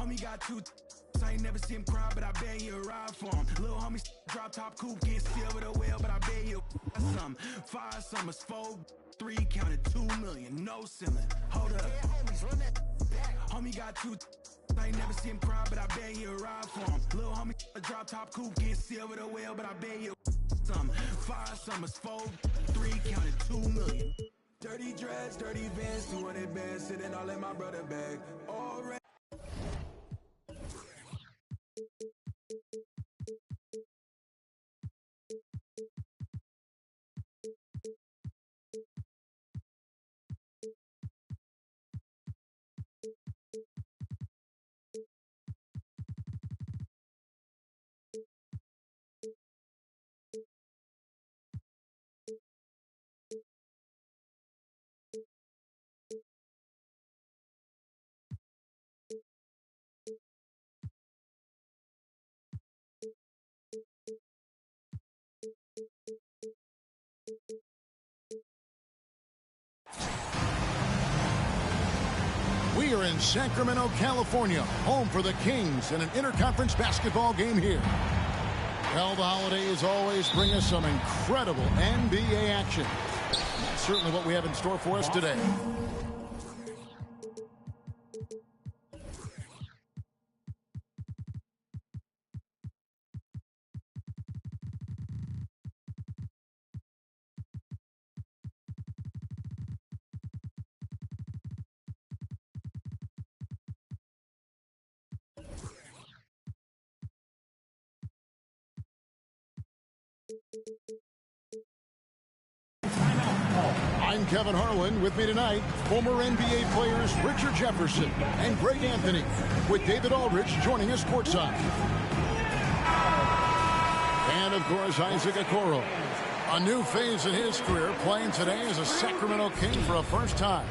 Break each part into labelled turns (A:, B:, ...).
A: Homie got two. I ain't never see him cry, but I bet you ride for him. Little homie drop top coupe, get silver the whale, but I bet you some 5 summers, 4, 3, counted 2 million, no ceiling. Hold up, homie got two. I ain't never see him cry, but I bet you ride for him. Little homie drop top coupe, get silver the whale, but I bet you some 5 summers, 4, 3, counted 2 million. Dirty dreads, dirty Vans, 200 bands, sitting all in my brother bag. All red.
B: We are in Sacramento, California, home for the Kings in an interconference basketball game here. Well, the holidays always bring us some incredible NBA action. That's certainly what we have in store for us today. I'm Kevin Harlan. With me tonight, former NBA players Richard Jefferson and Greg Anthony, with David Aldridge joining us courtside. And, of course, Isaac Okoro. A new phase in his career, playing today as a Sacramento King for a first time.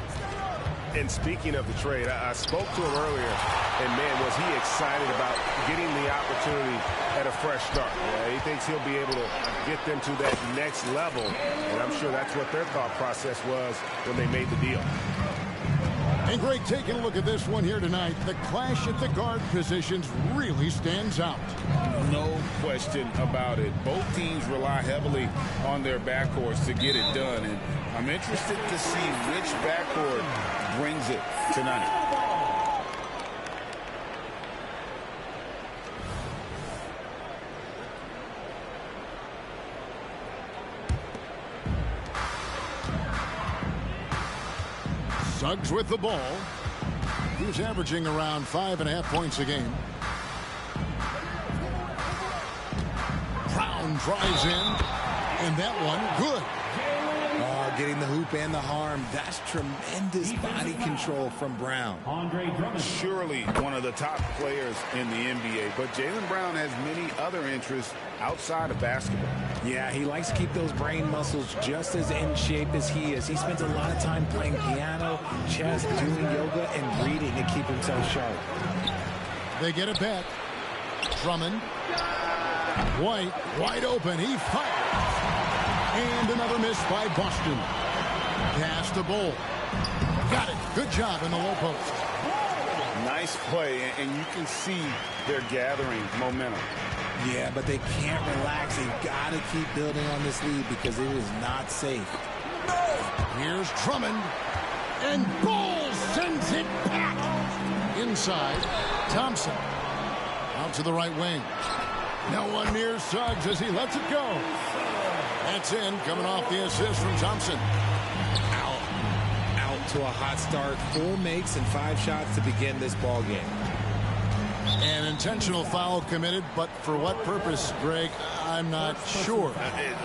C: And speaking of the trade, I spoke to him earlier, and, man, was he excited about getting the opportunity at a fresh start. Yeah, he thinks he'll be able to get them to that next level, and I'm sure that's what their thought process was when they made the deal.
B: And, Greg, taking a look at this one here tonight, the clash at the guard positions really stands out.
D: No question about it. Both teams rely heavily on their backcourts to get it done, and I'm interested to see which backcourt brings it tonight.
B: Suggs with the ball. He's averaging around 5.5 points a game. Brown drives in, and that one good.
E: Getting the hoop and the harm. That's tremendous body control from Brown.
D: Surely one of the top players in the NBA, but Jaylen Brown has many other interests outside of basketball.
E: Yeah, he likes to keep those brain muscles just as in shape as he is. He spends a lot of time playing piano, chess, doing yoga, and reading to keep himself sharp.
B: They get it back. Drummond. White, wide open. He fires. And another miss by Boston. Pass to Bull. Got it. Good job in the low post.
D: Nice play, and you can see they're gathering momentum.
E: Yeah, but they can't relax. They've got to keep building on this lead because it is not safe.
B: Here's Drummond. And Bull sends it back. Inside, Thompson. Out to the right wing. No one near Suggs as he lets it go. That's in, coming off the assist from Thompson.
E: Out to a hot start. 4 makes and 5 shots to begin this ball game.
B: An intentional foul committed, but for what purpose, Greg, I'm not sure.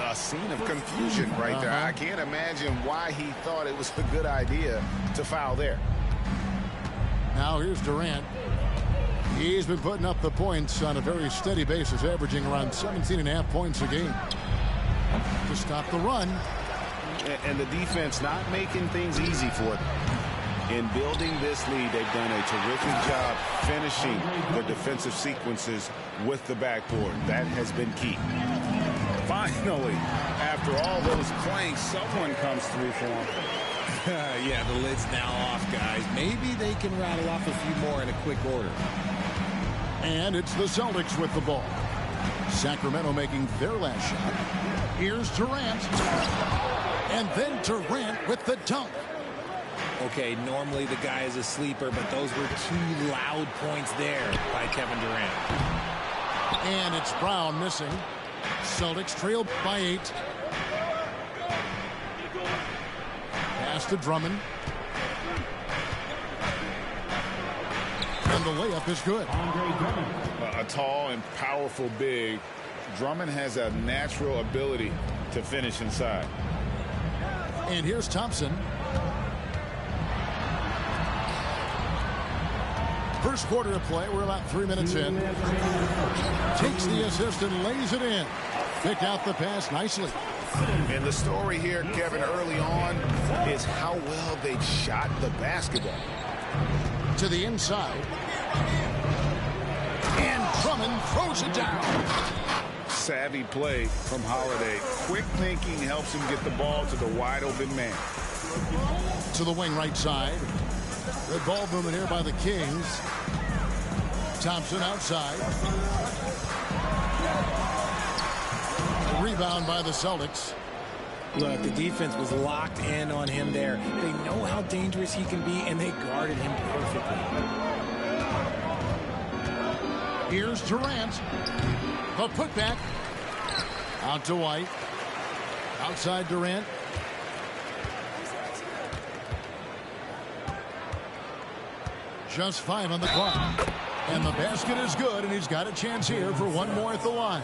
C: A scene of confusion right there. I can't imagine why he thought it was a good idea to foul there.
B: Now here's Durant. He's been putting up the points on a very steady basis, averaging around 17.5 points a game. To stop the run.
C: And the defense not making things easy for them. In building this lead, they've done a terrific job finishing the defensive sequences with the backboard. That has been key.
D: Finally, after all those clanks, someone comes through for them.
E: Yeah, the lid's now off, guys. Maybe they can rattle off a few more in a quick order.
B: And it's the Celtics with the ball. Sacramento making their last shot. Here's Durant. And then Durant with the dunk.
E: Okay, normally the guy is a sleeper, but those were two loud points there by Kevin Durant.
B: And it's Brown missing. Celtics trail by 8. Pass to Drummond. And the layup is good.
D: A tall and powerful big. Drummond has a natural ability to finish inside.
B: And here's Thompson. First quarter of play. We're about 3 minutes in. Takes the assist and lays it in. Pick out the pass nicely.
D: And the story here, Kevin, early on is how well they shot the basketball.
B: To the inside. And Drummond throws it down.
D: Savvy play from Holiday. Quick thinking helps him get the ball to the wide open man.
B: To the wing right side. Good ball movement here by the Kings. Thompson outside. Rebound by the Celtics.
E: Look, the defense was locked in on him there. They know how dangerous he can be, and they guarded him perfectly.
B: Here's Durant. The putback. Out to White. Outside Durant. Just 5 on the clock. And the basket is good, and he's got a chance here for one more at the line.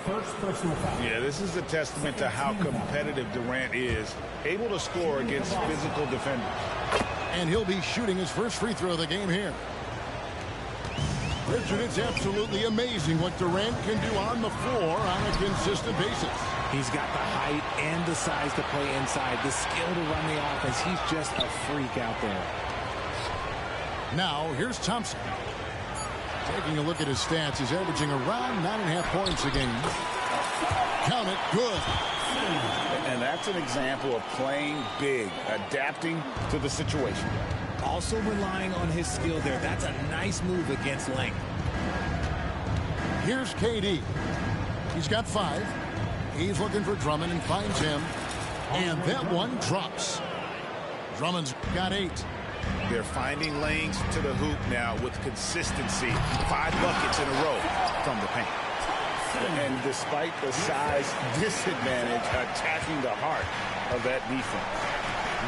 A: First personal foul.
D: Yeah, this is a testament to how competitive Durant is. Able to score against physical defenders.
B: And he'll be shooting his first free throw of the game here. Richard, it's absolutely amazing what Durant can do on the floor on a consistent basis.
E: He's got the height and the size to play inside, the skill to run the offense. He's just a freak out there.
B: Now, here's Thompson. Taking a look at his stats, he's averaging around 9.5 points a game. Count it, good.
D: And that's an example of playing big, adapting to the situation.
E: Also relying on his skill there. That's a nice move against length.
B: Here's KD. He's got 5. He's looking for Drummond and finds him. And that one drops. Drummond's got 8.
D: They're finding lanes to the hoop now with consistency. 5 buckets in a row from the paint. And despite the size disadvantage, attacking the heart of that defense.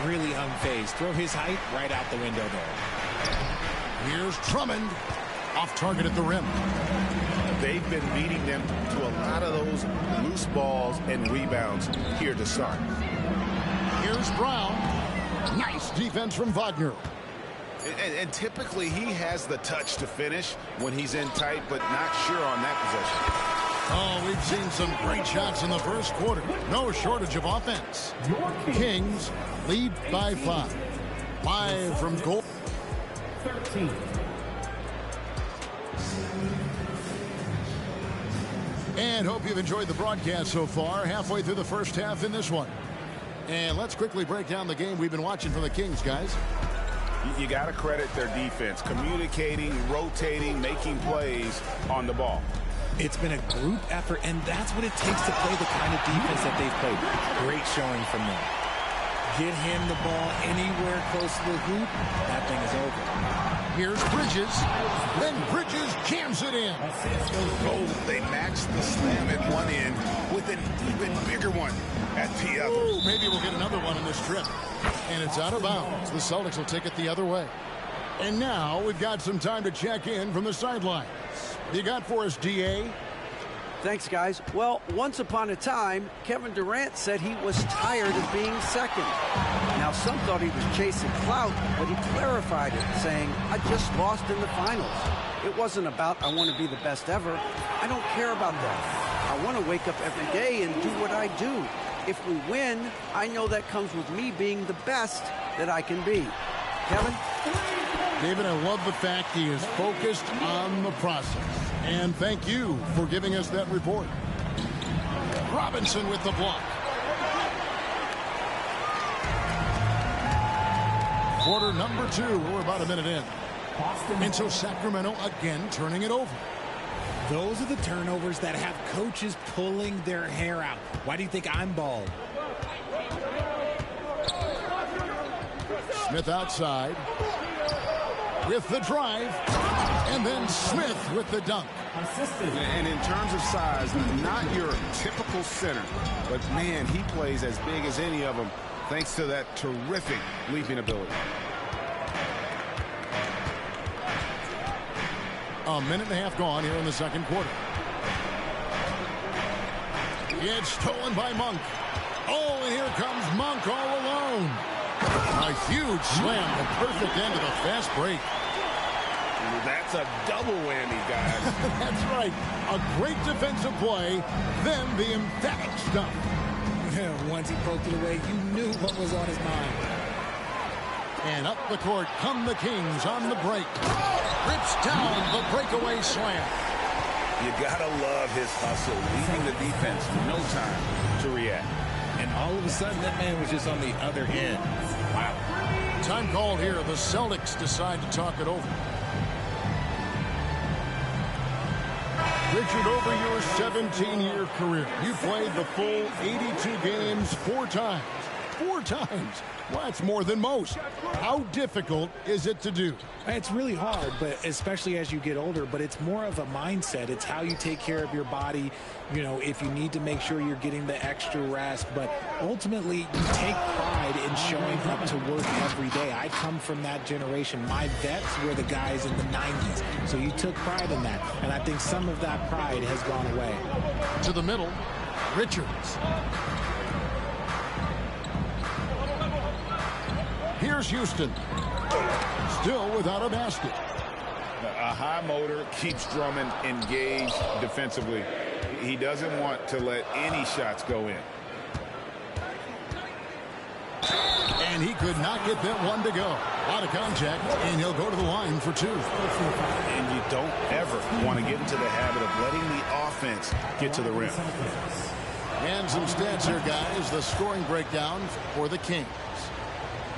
E: Really unfazed. Throw his height right out the window there.
B: Here's Drummond. Off target at the rim.
D: They've been beating them to a lot of those loose balls and rebounds here to start.
B: Here's Brown. Nice defense from Wagner.
D: And typically he has the touch to finish when he's in tight, but not sure on that possession.
B: Oh, we've seen some great shots in the first quarter. No shortage of offense. Kings lead by 5. 5 from goal.
A: 13.
B: And hope you've enjoyed the broadcast so far. Halfway through the first half in this one. And let's quickly break down the game we've been watching for the Kings, guys.
D: You got to credit their defense, communicating, rotating, making plays on the ball.
E: It's been a group effort, and that's what it takes to play the kind of defense that they've played. Great showing from them. Get him the ball anywhere close to the hoop, that thing is over.
B: Here's Bridges. Then Bridges jams it in.
D: Oh, they matched the slam at one end with an even bigger one at the other.
B: Ooh, maybe we'll get another one in this trip. And it's out of bounds. The Celtics will take it the other way. And now we've got some time to check in from the sidelines. You got for us, D.A.?
F: Thanks, guys. Well, once upon a time, Kevin Durant said he was tired of being second. Now, some thought he was chasing clout, but he clarified it, saying, I just lost in the finals. It wasn't about, I want to be the best ever. I don't care about that. I want to wake up every day and do what I do. If we win, I know that comes with me being the best that I can be. Kevin?
B: David, I love the fact he is focused on the process. And thank you for giving us that report. Robinson with the block. Quarter number 2. We're about a minute in. And so Sacramento again turning it over.
E: Those are the turnovers that have coaches pulling their hair out. Why do you think I'm bald?
B: Smith outside with the drive, and then Smith with the dunk.
D: And in terms of size, not your typical center, but man, he plays as big as any of them thanks to that terrific leaping ability.
B: A minute and a half gone here in the second quarter. It's stolen by Monk. Oh, and here comes Monk all alone. A huge slam, the perfect end of the fast break.
D: That's a double whammy, guys.
B: That's right. A great defensive play, then the emphatic stuff.
E: Once he poked it away, you knew what was on his mind.
B: And up the court come the Kings on the break. Rips down the breakaway slam.
D: You gotta love his hustle, leaving the defense no time to react.
E: And all of a sudden, that man was just on the other end. Wow.
B: Time called here. The Celtics decide to talk it over. Richard, over your 17-year career, you played the full 82 games 4 times. 4 times. Well, that's more than most. How difficult is it to do?
E: It's really hard, but especially as you get older, but it's more of a mindset. It's how you take care of your body, you know, if you need to make sure you're getting the extra rest. But ultimately, you take pride in showing up to work every day. I come from that generation. My vets were the guys in the 90s, so you took pride in that. And I think some of that pride has gone away.
B: To the middle, Richards. Here's Houston. Still without a basket.
D: A high motor keeps Drummond engaged defensively. He doesn't want to let any shots go in.
B: And he could not get that one to go. Out of contact, and he'll go to the line for 2.
D: And you don't ever want to get into the habit of letting the offense get to the rim.
B: And some stats here, guys. The scoring breakdown for the Kings.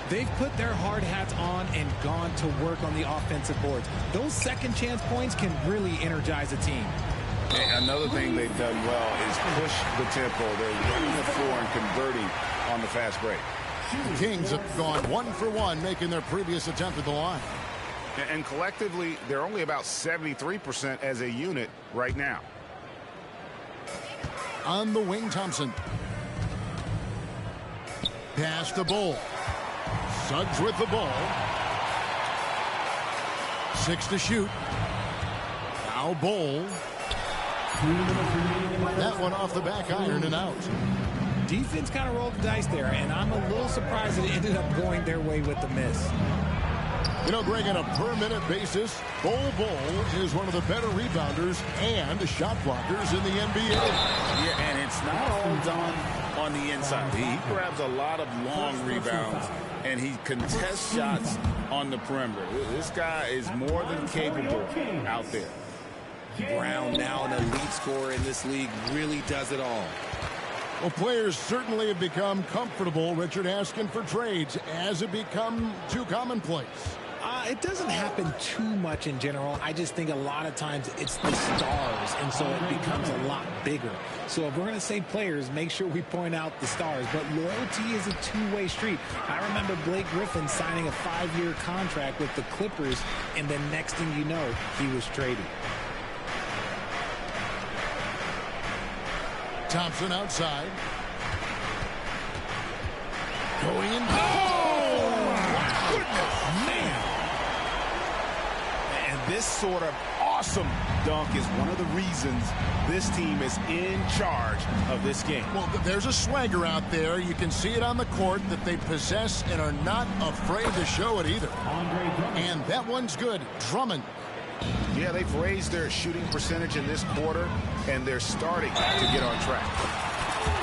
E: They've put their hard hats on and gone to work on the offensive boards. Those second chance points can really energize a team.
D: And another thing they've done well is push the tempo. They're running the floor and converting on the fast break.
B: The Kings have gone 1 for 1, making their previous attempt at the line.
D: And collectively, they're only about 73% as a unit right now.
B: On the wing, Thompson. Pass to Bull. Suggs with the ball. 6 to shoot. Now Bull. That one off the back iron and out.
E: Defense kind of rolled the dice there, and I'm a little surprised it ended up going their way with the miss.
B: You know, Greg, on a per-minute basis, Bull is one of the better rebounders and shot blockers in the NBA.
D: Yeah, and it's not all done on the inside. He grabs a lot of long rebounds, and he contests shots on the perimeter. This guy is more than capable out there.
E: Brown, now an elite scorer in this league, really does it all.
B: Well, players certainly have become comfortable, Richard, asking for trades. Has it become too commonplace?
E: It doesn't happen too much in general. I just think a lot of times it's the stars, and so it becomes a lot bigger. So if we're going to say players, make sure we point out the stars. But loyalty is a two-way street. I remember Blake Griffin signing a 5-year contract with the Clippers, and then next thing you know, he was traded.
B: Thompson outside. Going in.
D: Oh, goodness, man. And this sort of awesome dunk is one of the reasons this team is in charge of this game.
B: Well, there's a swagger out there. You can see it on the court that they possess and are not afraid to show it either. And that one's good. Drummond.
D: Yeah, they've raised their shooting percentage in this quarter, and they're starting to get on track.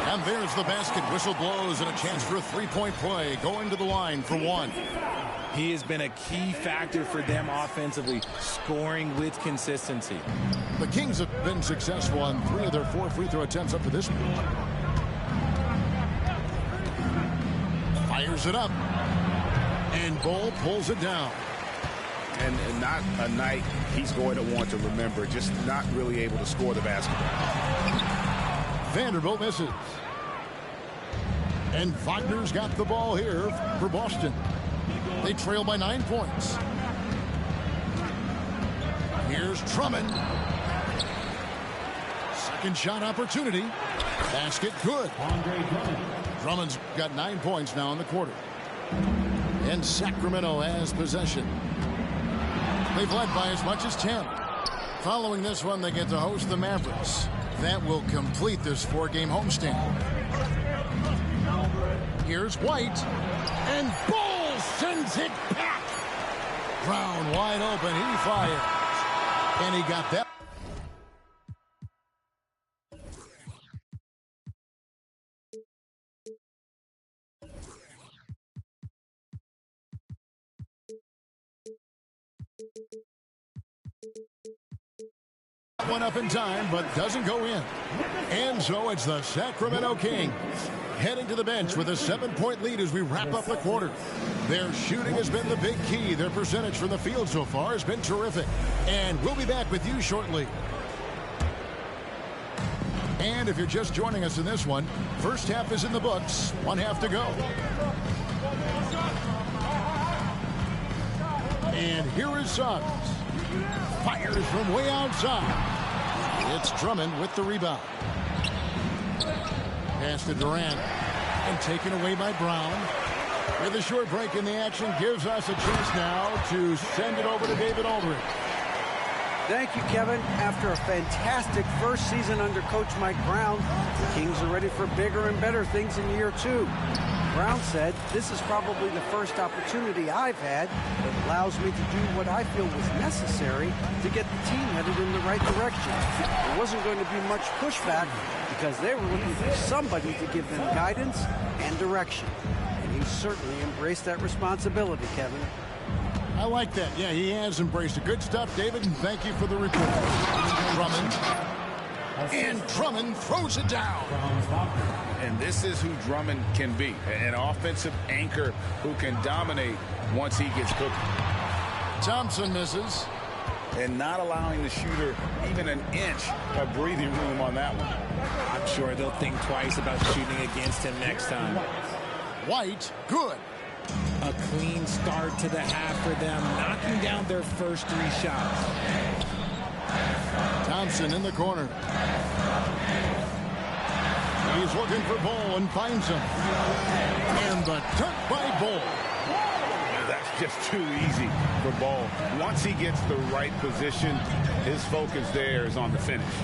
B: And there's the basket. Whistle blows and a chance for a three-point play. Going to the line for 1.
E: He has been a key factor for them offensively, scoring with consistency.
B: The Kings have been successful on 3 of their 4 free throw attempts up to this point. Fires it up. And Bull pulls it down.
D: and not a night he's going to want to remember, just not really able to score the basketball.
B: Vanderbilt misses. And Wagner's got the ball here for Boston. They trail by 9 points. Here's Drummond. Second shot opportunity. Basket good. Drummond's got 9 points now in the quarter. And Sacramento has possession. They've led by as much as 10. Following this one, they get to host the Mavericks. That will complete this 4-game homestand. Here's White. And Ball sends it back. Brown wide open. He fires. And he got that. One up in time, but doesn't go in. And so it's the Sacramento Kings heading to the bench with a 7-point lead as we wrap up the quarter. Their shooting has been the big key. Their percentage from the field so far has been terrific. And we'll be back with you shortly. And if you're just joining us in this one, first half is in the books. 1 half to go. And here is Suggs. Fires from way outside. It's Drummond with the rebound. Pass to Durant. And taken away by Brown. With a short break in the action, gives us a chance now to send it over to David Aldridge.
F: Thank you, Kevin. After a fantastic first season under Coach Mike Brown, the Kings are ready for bigger and better things in year 2. Brown said, "This is probably the first opportunity I've had that allows me to do what I feel was necessary to get the team headed in the right direction. There wasn't going to be much pushback because they were looking for somebody to give them guidance and direction." And he certainly embraced that responsibility, Kevin.
B: I like that. Yeah, he has embraced it. Good stuff, David, and thank you for the report. Drummond. And Drummond throws it down.
D: And this is who Drummond can be, an offensive anchor who can dominate once he gets cooking.
B: Thompson misses.
D: And not allowing the shooter even an inch of breathing room on that one.
E: I'm sure they'll think twice about shooting against him next time.
B: White, good.
E: A clean start to the half for them, knocking down their first 3 shots.
B: Thompson in the corner. He's looking for Ball and finds him. And the dunk by Ball.
D: That's just too easy for Ball. Once he gets the right position, his focus there is on the finish.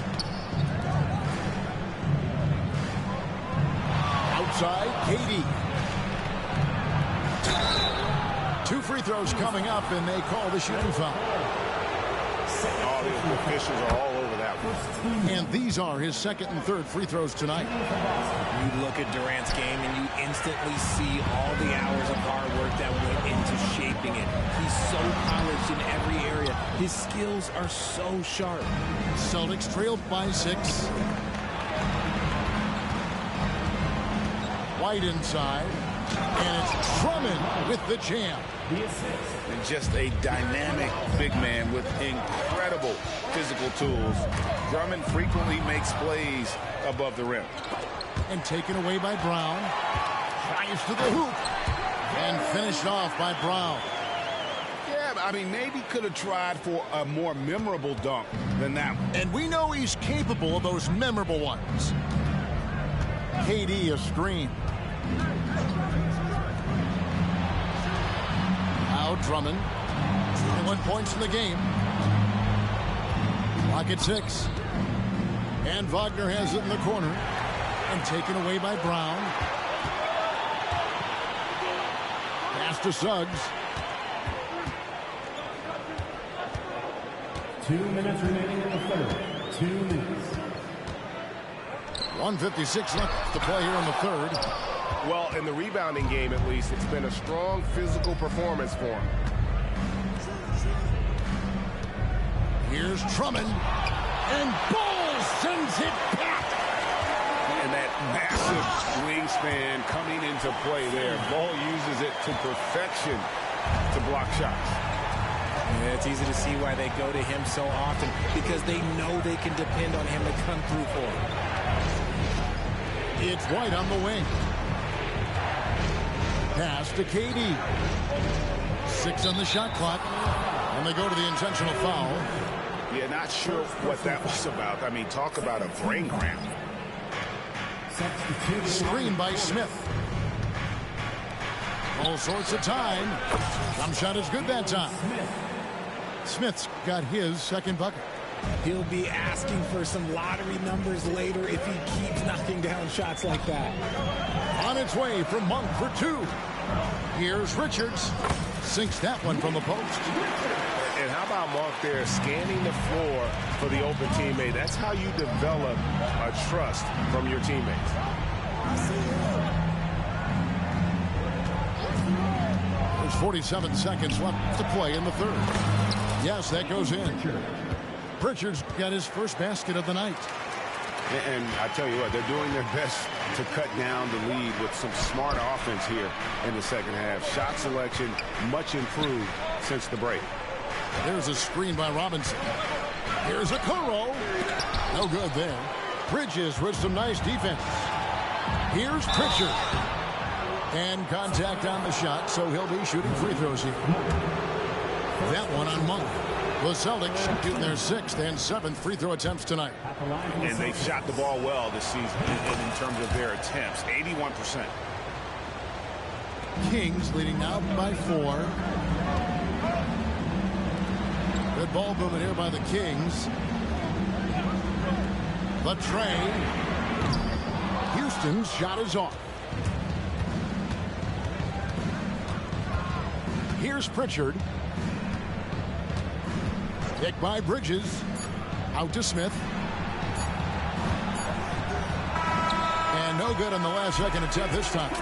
B: Outside, KD. 2 free throws coming up, and they call the shooting foul.
D: All the officials are all over that one.
B: And these are his second and third free throws tonight.
E: You look at Durant's game, and you instantly see all the hours of hard work that went into shaping it. He's so polished in every area. His skills are so sharp.
B: Celtics trailed by 6. White inside. And it's Drummond with the jam.
D: And just a dynamic big man with incredible physical tools. Drummond frequently makes plays above the rim.
B: And taken away by Brown. Tries to the hoop. And finished off by Brown.
D: Yeah, I mean, maybe could have tried for a more memorable dunk than that one.
B: And we know he's capable of those memorable ones. KD a screen. Now Drummond. 21 points in the game. Clock at 6. And Wagner has it in the corner. And taken away by Brown. Pass to Suggs.
G: 2 minutes remaining in the third. 2 minutes.
B: 1:56 left to play here in the third.
C: Well, in the rebounding game, at least, it's been a strong physical performance for him.
B: Here's Drummond. And Ball sends it back.
D: And that massive wingspan coming into play there. Ball uses it to perfection to block shots.
E: Yeah, it's easy to see why they go to him so often, because they know they can depend on him to come through for them.
B: It's White on the wing. Pass to KD. 6 on the shot clock. And they go to the intentional foul.
D: Yeah, not sure what that was about. I mean, talk about a brain cramp.
B: Screen by Smith. All sorts of time. Jump shot is good that time. Smith's got his second bucket.
E: He'll be asking for some lottery numbers later if he keeps knocking down shots like that.
B: On its way from Monk for 2. Here's Richards. Sinks that one from the post.
C: And how about Monk there scanning the floor for the open teammate? That's how you develop a trust from your teammates.
B: There's 47 seconds left to play in the third. Yes, that goes in. Pritchard's got his first basket of the night.
D: And I tell you what, they're doing their best to cut down the lead with some smart offense here in the second half. Shot selection much improved since the break.
B: There's a screen by Robinson. Here's a Kuro. No good there. Bridges with some nice defense. Here's Pritchard. And contact on the shot, so he'll be shooting free throws here. That one on Monk. The Celtics shooting their 6th and 7th free throw attempts tonight.
D: And they've shot the ball well this season in terms of their attempts. 81%.
B: Kings leading now by 4. Good ball movement here by the Kings. The tray. Houston's shot is off. Here's Pritchard. Picked by Bridges. Out to Smith. And no good on the last second attempt this time.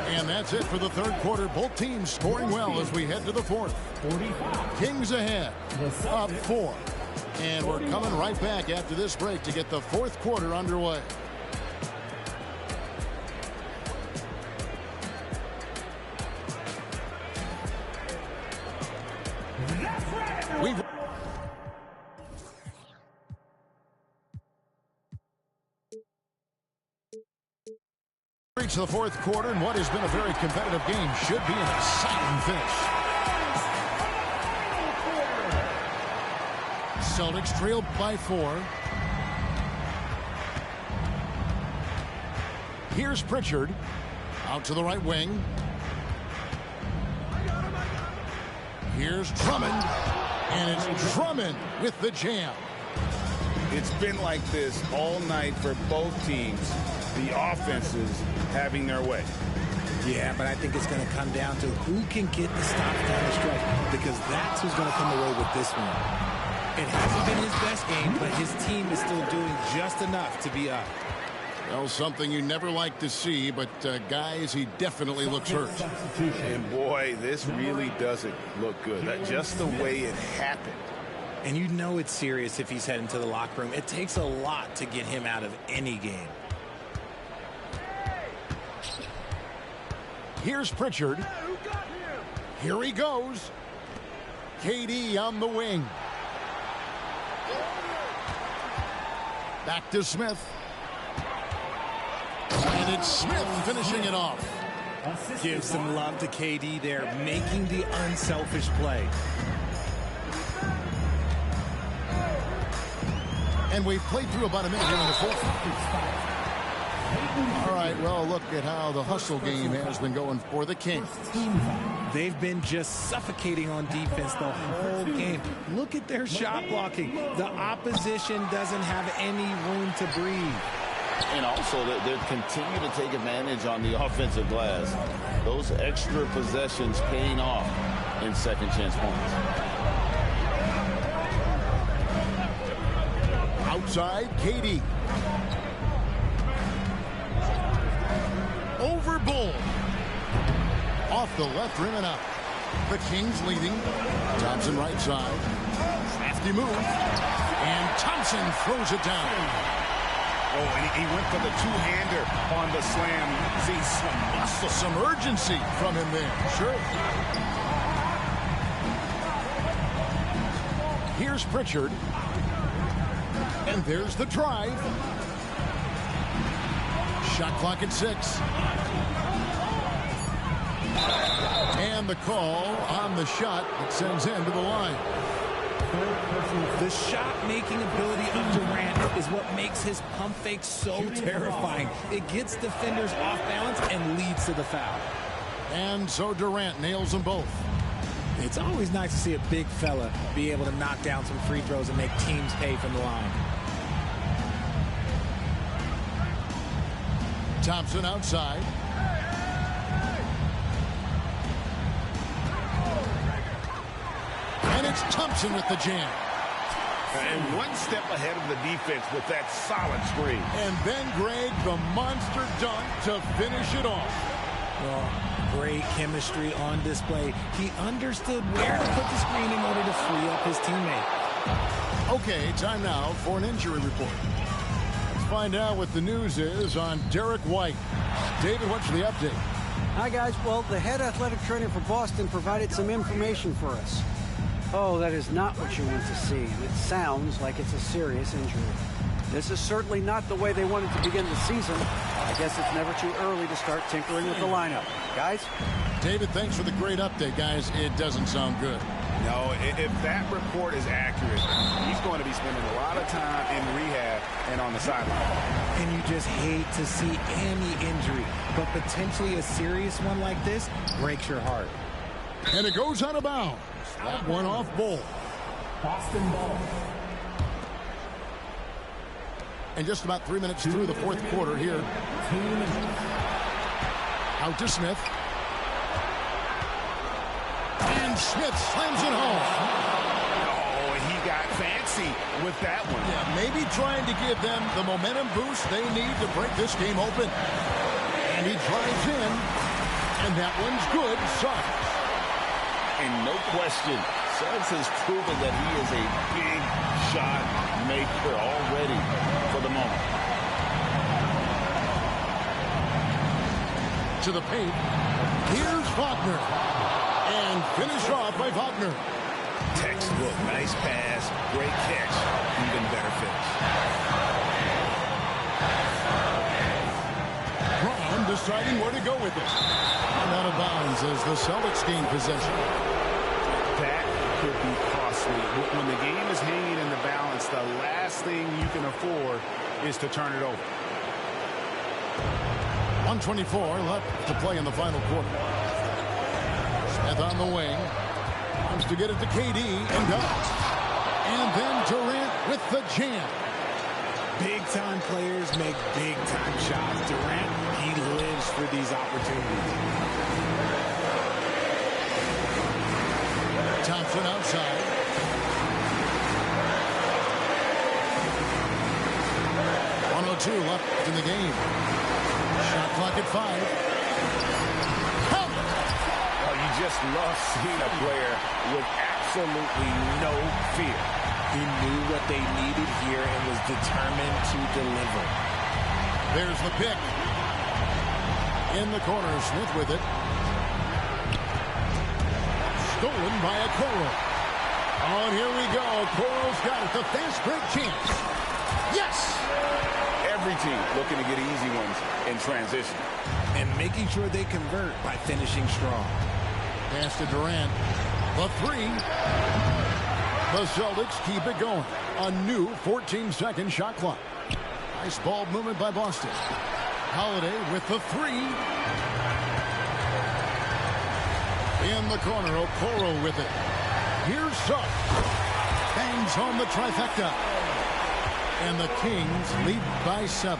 B: And that's it for the third quarter. Both teams scoring well as we head to the fourth. Kings ahead. Up 4. And we're coming right back after this break to get the fourth quarter underway. We've reached the fourth quarter, and what has been a very competitive game should be an exciting finish. Celtics trailed by 4. Here's Pritchard. Out to the right wing. Here's Drummond. And it's Drummond with the jam.
D: It's been like this all night for both teams. The offenses having their way.
E: Yeah, but I think it's going to come down to who can get the stops down the stretch, because that's who's going to come away with this one. It hasn't been his best game, but his team is still doing just enough to be up.
B: Well, something you never like to see, but guys, he definitely looks hurt.
D: And boy, this really doesn't look good. Just the way it happened.
E: And you know it's serious if he's heading to the locker room. It takes a lot to get him out of any game.
B: Here's Pritchard. Here he goes. KD on the wing. Back to Smith. And it's Smith finishing it off.
E: Give some love to KD there, making the unselfish play.
B: And we've played through about a minute here in the fourth. All right, well, look at how the hustle game has been going for the Kings.
E: They've been just suffocating on defense the whole game. Look at their shot blocking. The opposition doesn't have any room to breathe.
H: And also, they're continue to take advantage on the offensive glass. Those extra possessions paying off in second chance points.
B: Outside, KD. Over Bull. Off the left rim and out. The Kings leading. Thompson right side. Crafty move. And Thompson throws it down.
D: Oh, and he went for the two-hander on the slam. See some muscle,
B: some urgency from him there. Sure. Here's Pritchard. And there's the drive. Shot clock at 6. And the call on the shot that sends him to the line.
E: The shot-making ability of Durant is what makes his pump fake so terrifying. It gets defenders off balance and leads to the foul.
B: And so Durant nails them both.
E: It's always nice to see a big fella be able to knock down some free throws and make teams pay from the line.
B: Thompson outside. And it's Thompson with the jam.
D: And one step ahead of the defense with that solid screen.
B: And then Greg, the monster dunk to finish it off.
E: Well, great chemistry on display. He understood where to put the screen in order to free up his teammate.
B: Okay, time now for an injury report. Let's find out what the news is on Derek White. David, what's the update?
F: Hi, guys. Well, the head athletic trainer for Boston provided some information for us. Oh, that is not what you want to see, and it sounds like it's a serious injury. This is certainly not the way they wanted to begin the season. I guess it's never too early to start tinkering with the lineup. Guys?
B: David, thanks for the great update, guys. It doesn't sound good.
D: No, if that report is accurate, he's going to be spending a lot of time in rehab and on the sideline.
E: And you just hate to see any injury, but potentially a serious one like this breaks your heart.
B: And it goes out of bounds. That one off Bol.
G: Boston ball.
B: And just about 3 minutes through the fourth quarter here.
G: 2 minutes.
B: Out to Smith. And Smith slams it home.
D: Oh, he got fancy with that one.
B: Yeah, maybe trying to give them the momentum boost they need to break this game open. And he drives in. And that one's good. Suggs.
H: And no question, Suggs has proven that he is a big shot maker already for the moment.
B: To the paint. Here's Wagner. And finished off by Wagner.
D: Textbook, nice pass, great catch, even better finish.
B: Braun deciding where to go with it. And out of bounds as the Celtics gain possession.
D: That could be costly. When the game is hanging in the balance, the last thing you can afford is to turn it over.
B: 1:24 left to play in the final quarter. Smith on the wing. Wants to get it to KD and does. And then Durant with the jam.
E: Big-time players make big-time shots. Durant, he lives for these opportunities.
B: Thompson outside. .102 left in the game. Shot clock at 5. Count.
D: Oh, you just love seeing a player with absolutely no fear.
E: He knew what they needed here and was determined to deliver.
B: There's the pick. In the corner, Smith with it. Stolen by Okoro. Oh, and here we go. Okoro's got it. The fast break chance. Yes!
D: Every team looking to get easy ones in transition.
E: And making sure they convert by finishing strong.
B: Pass to Durant. The three. The Celtics keep it going. A new 14-second shot clock. Nice ball movement by Boston. Holiday with the three. In the corner, Okoro with it. Here's Suggs. Bangs home the trifecta. And the Kings lead by 7.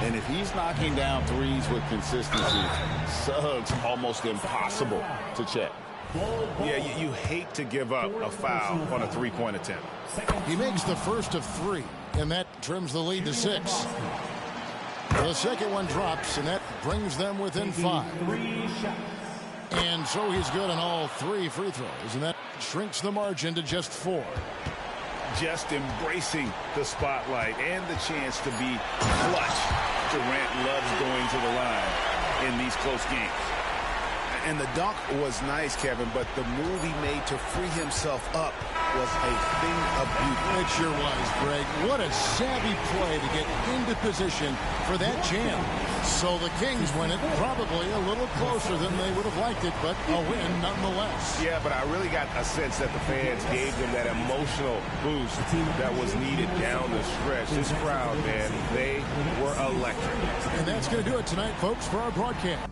H: And if he's knocking down threes with consistency, Suggs almost impossible to check.
D: Yeah, you hate to give up a foul on a three-point attempt.
B: He makes the first of 3, and that trims the lead to 6. The second one drops, and that brings them within 5. And so he's good on all 3 free throws, and that shrinks the margin to just 4.
D: Just embracing the spotlight and the chance to be clutch. Durant loves going to the line in these close games. And the dunk was nice, Kevin, but the move he made to free himself up was a thing of beauty.
B: It sure was, Greg. What a savvy play to get into position for that jam. So the Kings win it, probably a little closer than they would have liked it, but a win nonetheless.
C: Yeah, but I really got a sense that the fans gave them that emotional boost that was needed down the stretch. This crowd, man, they were electric.
B: And that's going to do it tonight, folks, for our broadcast.